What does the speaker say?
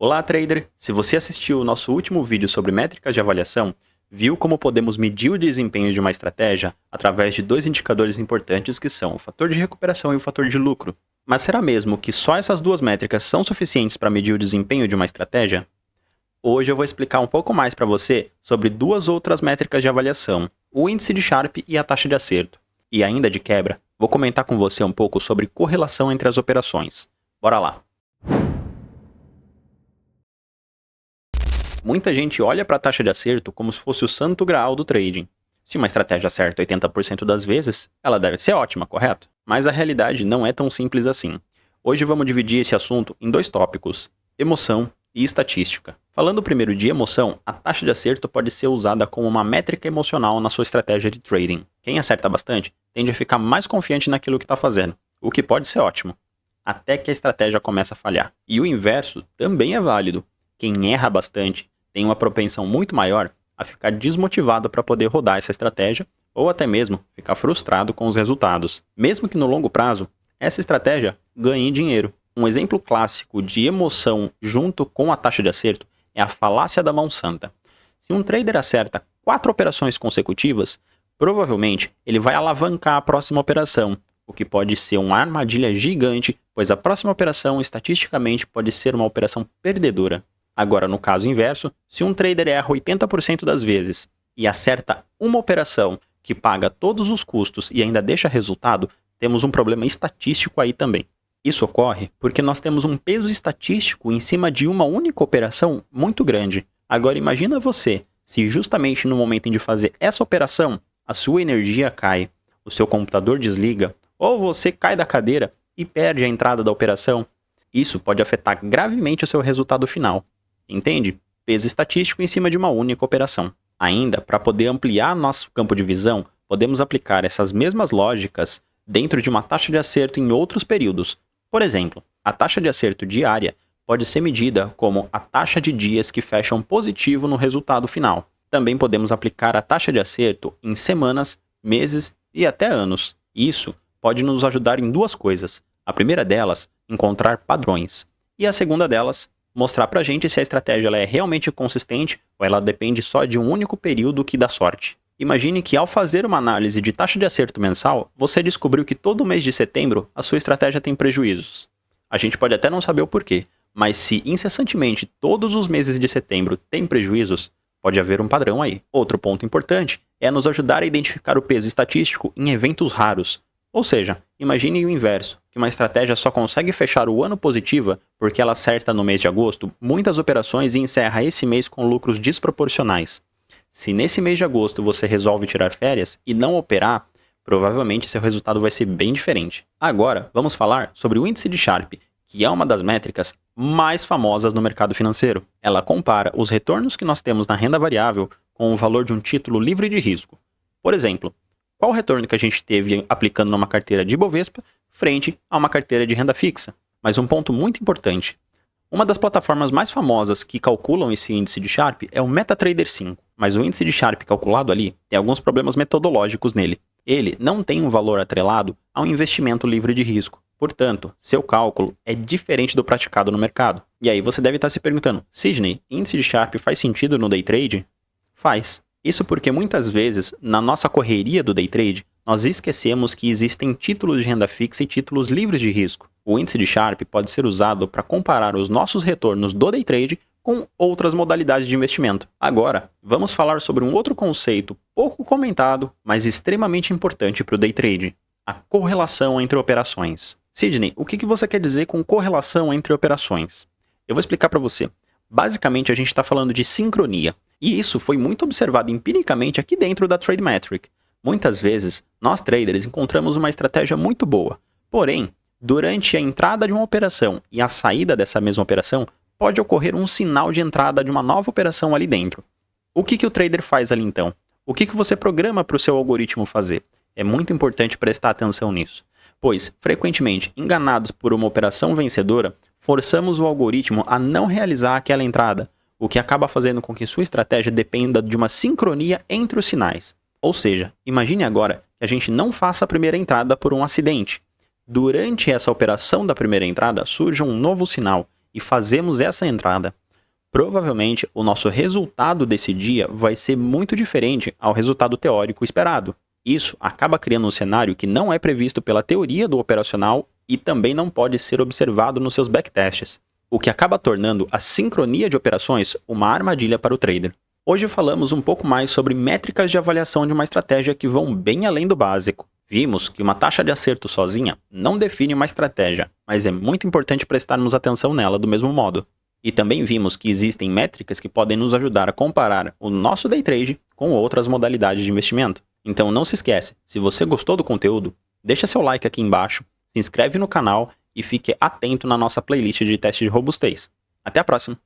Olá, trader! Se você assistiu o nosso último vídeo sobre métricas de avaliação, viu como podemos medir o desempenho de uma estratégia através de dois indicadores importantes que são o fator de recuperação e o fator de lucro. Mas será mesmo que só essas duas métricas são suficientes para medir o desempenho de uma estratégia? Hoje eu vou explicar um pouco mais para você sobre duas outras métricas de avaliação, o índice de Sharpe e a taxa de acerto. E ainda de quebra, vou comentar com você um pouco sobre correlação entre as operações. Bora lá! Muita gente olha para a taxa de acerto como se fosse o santo graal do trading. Se uma estratégia acerta 80% das vezes, ela deve ser ótima, correto? Mas a realidade não é tão simples assim. Hoje vamos dividir esse assunto em dois tópicos, emoção e estatística. Falando primeiro de emoção, a taxa de acerto pode ser usada como uma métrica emocional na sua estratégia de trading. Quem acerta bastante tende a ficar mais confiante naquilo que está fazendo, o que pode ser ótimo, até que a estratégia começa a falhar. E o inverso também é válido. Quem erra bastante tem uma propensão muito maior a ficar desmotivado para poder rodar essa estratégia ou até mesmo ficar frustrado com os resultados. Mesmo que no longo prazo, essa estratégia ganhe dinheiro. Um exemplo clássico de emoção junto com a taxa de acerto é a falácia da mão santa. Se um trader acerta 4 operações consecutivas, provavelmente ele vai alavancar a próxima operação, o que pode ser uma armadilha gigante, pois a próxima operação estatisticamente pode ser uma operação perdedora. Agora, no caso inverso, se um trader erra 80% das vezes e acerta uma operação que paga todos os custos e ainda deixa resultado, temos um problema estatístico aí também. Isso ocorre porque nós temos um peso estatístico em cima de uma única operação muito grande. Agora imagina você, se justamente no momento de fazer essa operação, a sua energia cai, o seu computador desliga, ou você cai da cadeira e perde a entrada da operação. Isso pode afetar gravemente o seu resultado final. Entende? Peso estatístico em cima de uma única operação. Ainda, para poder ampliar nosso campo de visão, podemos aplicar essas mesmas lógicas dentro de uma taxa de acerto em outros períodos. Por exemplo, a taxa de acerto diária pode ser medida como a taxa de dias que fecham positivo no resultado final. Também podemos aplicar a taxa de acerto em semanas, meses e até anos. Isso pode nos ajudar em duas coisas. A primeira delas, encontrar padrões. E a segunda delas, mostrar pra gente se a estratégia ela é realmente consistente ou ela depende só de um único período que dá sorte. Imagine que ao fazer uma análise de taxa de acerto mensal, você descobriu que todo mês de setembro a sua estratégia tem prejuízos. A gente pode até não saber o porquê, mas se incessantemente todos os meses de setembro tem prejuízos, pode haver um padrão aí. Outro ponto importante é nos ajudar a identificar o peso estatístico em eventos raros. Ou seja, imagine o inverso, que uma estratégia só consegue fechar o ano positiva porque ela acerta no mês de agosto muitas operações e encerra esse mês com lucros desproporcionais. Se nesse mês de agosto você resolve tirar férias e não operar, provavelmente seu resultado vai ser bem diferente. Agora, vamos falar sobre o índice de Sharpe, que é uma das métricas mais famosas no mercado financeiro. Ela compara os retornos que nós temos na renda variável com o valor de um título livre de risco. Por exemplo, qual o retorno que a gente teve aplicando numa carteira de Ibovespa frente a uma carteira de renda fixa? Mas um ponto muito importante. Uma das plataformas mais famosas que calculam esse índice de Sharpe é o MetaTrader 5, mas o índice de Sharpe calculado ali tem alguns problemas metodológicos nele. Ele não tem um valor atrelado a um investimento livre de risco. Portanto, seu cálculo é diferente do praticado no mercado. E aí você deve estar se perguntando, Sidney, índice de Sharpe faz sentido no day trade? Faz. Isso porque muitas vezes, na nossa correria do day trade, nós esquecemos que existem títulos de renda fixa e títulos livres de risco. O índice de Sharpe pode ser usado para comparar os nossos retornos do day trade com outras modalidades de investimento. Agora, vamos falar sobre um outro conceito pouco comentado, mas extremamente importante para o day trade: a correlação entre operações. Sidney, o que você quer dizer com correlação entre operações? Eu vou explicar para você. Basicamente, a gente está falando de sincronia. E isso foi muito observado empiricamente aqui dentro da TradeMetric. Muitas vezes, nós traders encontramos uma estratégia muito boa. Porém, durante a entrada de uma operação e a saída dessa mesma operação, pode ocorrer um sinal de entrada de uma nova operação ali dentro. O que o trader faz ali então? O que você programa para o seu algoritmo fazer? É muito importante prestar atenção nisso. Pois, frequentemente, enganados por uma operação vencedora, forçamos o algoritmo a não realizar aquela entrada, o que acaba fazendo com que sua estratégia dependa de uma sincronia entre os sinais. Ou seja, imagine agora que a gente não faça a primeira entrada por um acidente. Durante essa operação da primeira entrada surge um novo sinal e fazemos essa entrada, provavelmente o nosso resultado desse dia vai ser muito diferente ao resultado teórico esperado. Isso acaba criando um cenário que não é previsto pela teoria do operacional e também não pode ser observado nos seus backtests, o que acaba tornando a sincronia de operações uma armadilha para o trader. Hoje falamos um pouco mais sobre métricas de avaliação de uma estratégia que vão bem além do básico. Vimos que uma taxa de acerto sozinha não define uma estratégia, mas é muito importante prestarmos atenção nela do mesmo modo. E também vimos que existem métricas que podem nos ajudar a comparar o nosso day trade com outras modalidades de investimento. Então não se esquece, se você gostou do conteúdo, deixa seu like aqui embaixo, se inscreve no canal e fique atento na nossa playlist de teste de robustez. Até a próxima!